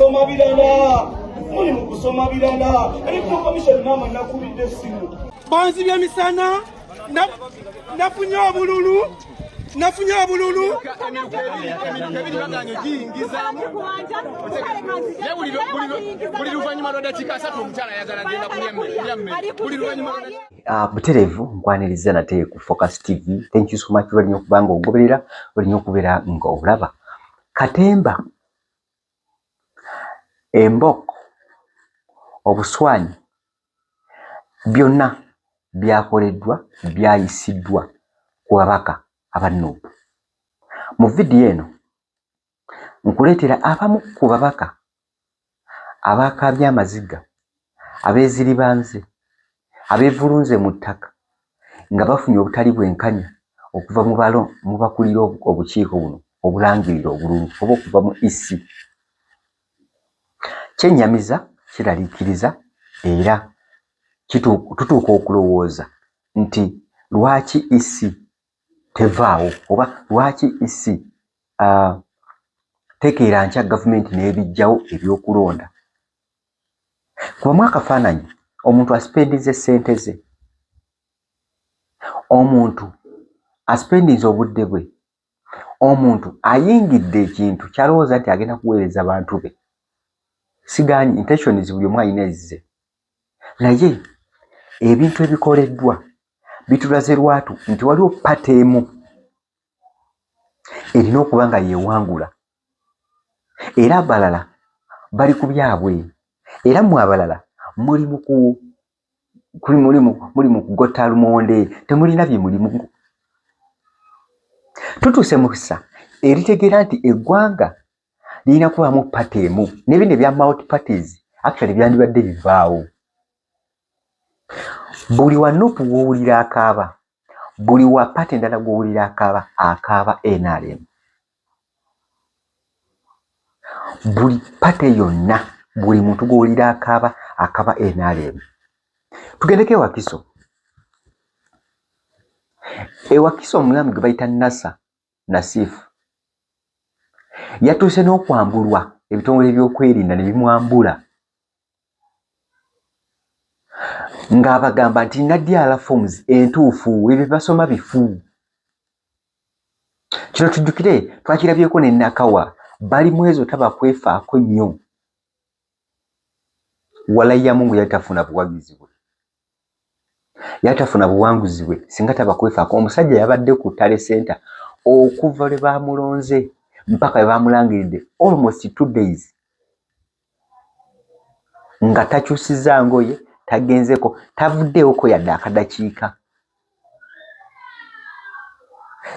kusoma birala. Muri mu kusoma birala. Electoral Commission nama nakubidde simu. Banzi bya misana nafunye obululu. Buterevu nkwaniriza nate ku Focus TV. Thank you so much bali nyokubanga ogoberera bali nyokubera nga obulaba. Katemba emboko obuswanyi byonna byakoleddwa byayisiddwa ku babaka abanubu. Mu video eno nkuleetera abamu ku babaka abakaabya amaziga abeeziribanze abeevulunze mu ttaka nga bafunye obutali bwenkanya okuva mu bakulira obukiiko buno obulangirira obululu oba okuva mu EC. Kyennyamiza kiraliikiriza era tutuuka okulowooza nti lwaki EC tevaawo oba lwaki EC tekeera nkya gavumenti n'ebijjawo ebyokulonda. Kubamu akafaananyi omuntu asipendinze ssente ze, omuntu asipendinze obudde bwe, omuntu ayingidde ekintu kyalowooza nti agenda kuweereza abantu be. Sigaanyi intentions buli omu alina ezze, naye ebintu ebikoleddwa bitulaze lwatu nti waliwo pata emu erina okuba nga yeewangula era abalala bali ku byabwe era mu abalala muli mu kugota lumonde temulina bye mulimu. Tutuuse mu kisa eritegeera nti eggwanga lirina kubamu pata emu n'ebindi ebya multi parties actually byandibadde bivaawo. Buli wa Nuupu w'owulira akaaba, buli wa pata endala gw'owulira akaaba NRM. Buli pata yonna, buli muntu gw'owulira akaba NRM. Tugendeko e Wakiso. E Wakiso omwami gwe bayita Nassif yatuuse n'okwambulwa ebitongole by'okwerinda ne bimwambula ng'abagamba nti Nadia forms entuufu ebyo basoma bifu. Kino tujjukire twakirabyeko ne Nakawa bali mwezo tabakwefaako nnyo. Walayamungu yatafuna buwagizi bwe, yatafuna buwanguzi bwe singa tabakwefaako. Omusajja yabadde ku Ttale Center okuva lwe baamulonze mpaka lwe baamulangiridde almost 2 days nga takyusiza ngoye, tagenzeko, tavuddewoko yadde akadakiika.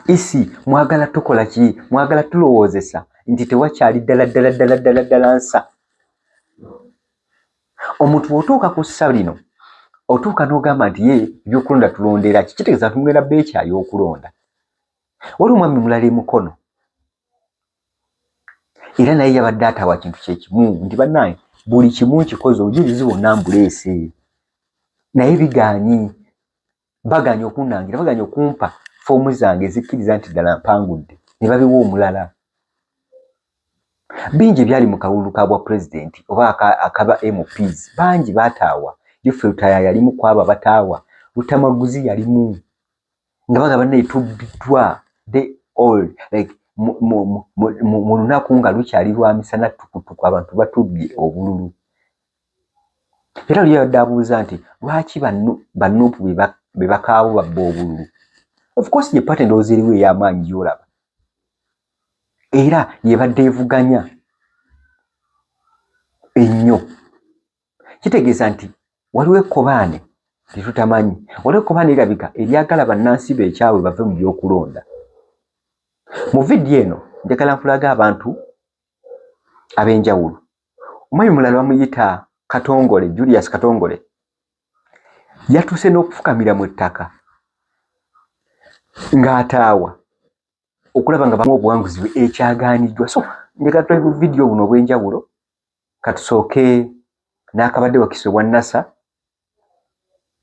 Isi mwagala tukola ki? Mwagala tulowoozesa nti tewakyali ddala nsa. Omuntu bw'otuuka ku ssa lino otuuka n'ogamba nti ye ebyokulonda tulondera ki? Kitegeeza tumugenda beekyayi okulonda. Wali omwami mulala emukono era naye yabadde ataawa kintu kyekimu nti bannange buli kimu nkikoze obujulizi bwonna mbuleese, naye bigaanyi baganye okunangira, baganye okumpa foomu zange ezikkiriza nti ddala mpangudde ne babiwa omulala. Bingi byali mu kalulu ka bwa pulezidenti oba akaba MPs bangi baataawa. Geoffrey Rutaya yalimu ku abo abataawa, Lutamaguzi yalimu nga bagamba naye tubbiddwa the old like mu lunaku nga lukyali lwa misana tukutuku abantu batubbye obululu. Era luli yabadde abuuza nti lwaki Nuupu be bakaawo babba obululu. Of course ye pata endowooza eriwo ey'amaanyi gy'olaba era yebadde evuganya ennyo. Kitegeeza nti waliwo ekkobaane tetutamanyi, waliwo ekkobaane erabika eryagala bannansi beekyawe bave mu byokulonda. Mu vidiyo eno njagala nkulaga abantu ab'enjawulo. Omwami mulala bamuyita Katongole, Julius Katongole, yatuuse n'okufukamira mu ttaka ng'ataawa okulaba nga bamuwa obuwanguzi bwe ekyagaaniddwa. So njagala tulaba vidiyo buno obw'enjawulo. Katusooke n'akabadde Wakiso bwa Nasa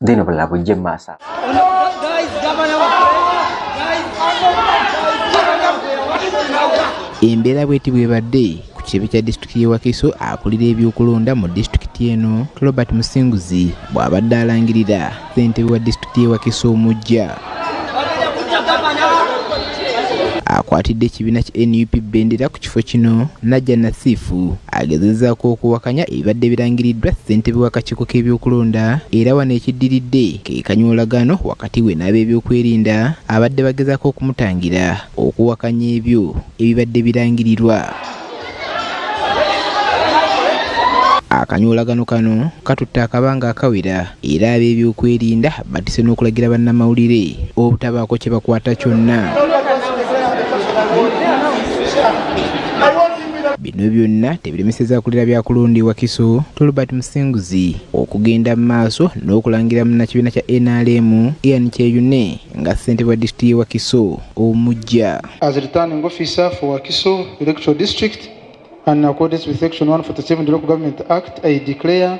then obulala bujje mu maaso. Embeera bw'eti bw'ebadde ku ku kitebe kya disitulikiti y'e Wakiso akulira ebyokulonda mu disitulikiti eno Robert Musinguzi bw'abadde alangirira ssentebe wa disitulikiti y'e Wakiso omujja. Akwatidde ekibiina kya NUP Bendera ku kifo kino Najja Nasifu agezezzaako okuwakanya ebibadde birangiriddwa ssentebe w'akakiiko k'ebyokulonda era wano ekiddiridde ke kanyoolagano wakati we n'ab'ebyokwerinda abadde bagezaako okumutangira okuwakanya ebyo ebibadde birangirirwa. Akanyoolagano kano katutte akabanga akawera era ab'ebyokwerinda batise n'okulagira bannamawulire obutabaako kye bakwata kyonna. Bino byonna tebiremeseza akulira byakulonda e Wakiso Robert Musinguzi okugenda mu maaso n'okulangira munnakibiina kya NRM Ian Kyeyune nga ssentebe wa disitulikiti y'e Wakiso omujja. As a returning officer for Wakiso Electoral District and in accordance with Section 147 of the Local Government Act, I declare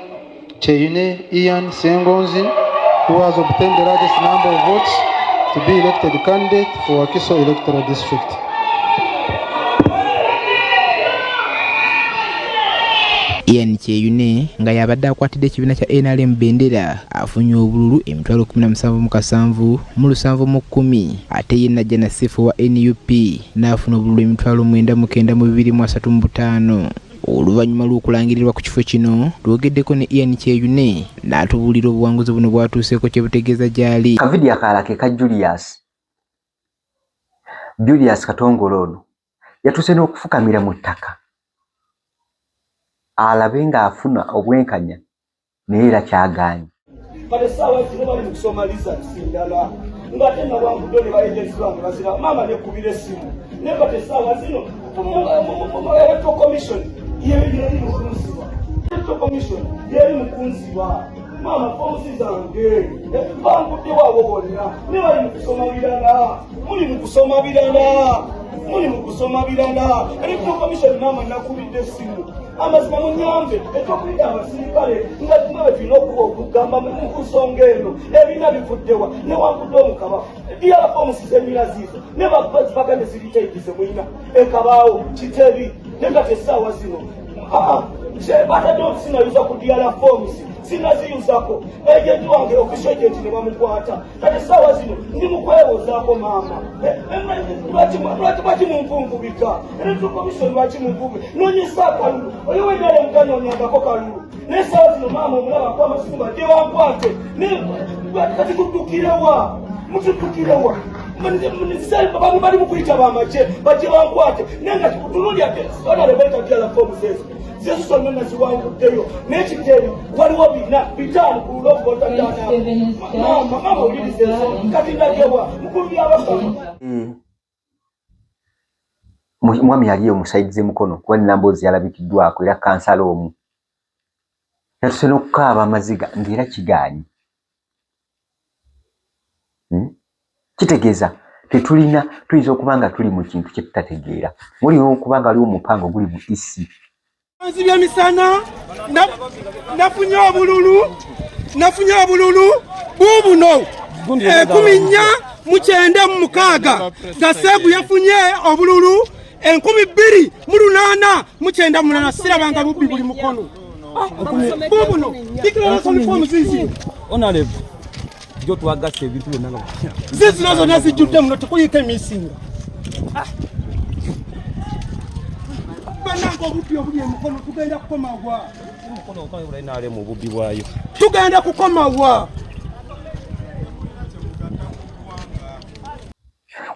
Kyeyune Ian Sengonzi, who has obtained the largest number of votes, to be elected candidate for Wakiso Electoral District. Ian Kyeyune nga yabadde akwatidde ekibiina kya NRM Bendera afunye obululu emitwalo 17,700 mu 710 ate ye Najja Nasifu wa NUP n'afuna obululu emitwalo 9,235. Oluvannyuma lw'okulangirirwa ku kifo kino lwogeddeko ne Ian Kyeyune n'atubuulira obuwanguzi buno bwatuuseeko kye butegeeza gy'ali. Kavidiyo akalala ke ka Julius Katongolo ono yatuuse n'okufukamira mu ttaka alabe ng'afuna obwenkanya naye era kyagaanye. Kale sawa zino bali mu kusomaliza sindala ngate na bwangu ne bayegenzi bange bazira mama ne kubira essimu ne kate sawa zino electoral commission yeri mukunziba yeri mukunziba mama fonsi zange bangu de wabo bonna ne bali mu kusoma birala muli mu kusoma birala electoral commission mama nakubidde essimu amazima munyambe ekyokulida abasirikale nga tumabina okugamba mukusonga eno ebina bivuddewa newakudde omukaba diyala fomusi zemira zizo ne bagande ziritayigize mwina ekabaawo kitebi nenga tesaawa zino batadde okusinayuza ku diyala fomusi sinaziyuzako ejenti wange ofisho ejenti ne bamukwata kati saawa zino ndi mukwewozaako maama lwaki munvumbubika electoral commission lwaki munvumbube nonyesa akalulu oyo wenale muganonyangako kalulu naye saawa zino maama omulabako amasimu badde bankwate kati kutukirewa mututukirewa bamwe bali mukuyita bamaje bajje bankwate nenga tunuuli ate onalebeta dyala fomu zezo zezo zonna naziwanguddeyo n'ekiteri waliwo bitaano ku lulobota mama owulirizezo kati ndagebwa mukulu byabasoma. Mwami yali omusaidize mukono kuba Namboozi yalabikiddwako era kansala omu yatuse n'okukaaba amaziga ng'era kigaanyi. Kitegeeza tuyinza okuba nga tuli mu kintu kye tutategeera muliwo okuba nga waliwo omupango guli mu isi. Banzi by'emisana nafunye obululu buubuno 1996 Gaseegu yafunye obululu 2898 sirabanga bubbi buli mukono buubuno declaration form zizi honorable jo twagase ebintu byonna zizi nazo nazijjudde muno tekuyika emisinga banango obubbi obuli emukono tugenda kukomawa omukono okole bula inaale mu bubbi bwayo tugenda kukomawa.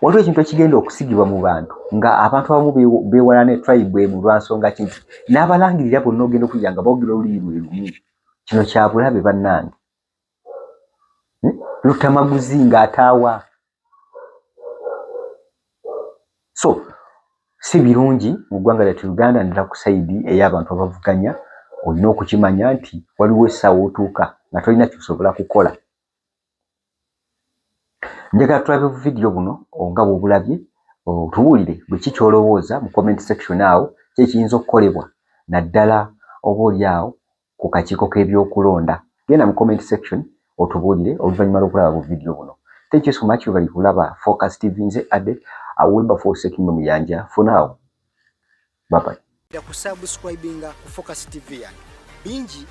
Waliwo ekintu ekigenda okusigibwa mu bantu nga abantu abamu beewala ne tribe emu lwansonga kinti n'abalangirira bonna ogenda okuyira nga boogera olulimi lwe lumu. Kino kya bulabe bannange. Lutamaguzi ng'ataawa. So si birungi mu ggwanga lyattu Uganda ndala ku saidi ey'abantu abavuganya olina okukimanya nti waliwo essaawa otuuka nga tolina kyosobola kukola. Njagala tulabe bu video buno nga bw'obulabye otuwulire bwe ki ky'olowooza mu comment section awo ki ekiyinza okukolebwa naddala oba oli awo ku kakiiko k'ebyokulonda. Genda mu comment section otubuulire oluvannyuma lw'okulaba bu video buno. Thank you so much bali kulaba Focus TV nze Ade Wilberforce Sekimwe Muyanja. For now, bye bye. ya kusubscribinga ku Focus TV yange. Bingi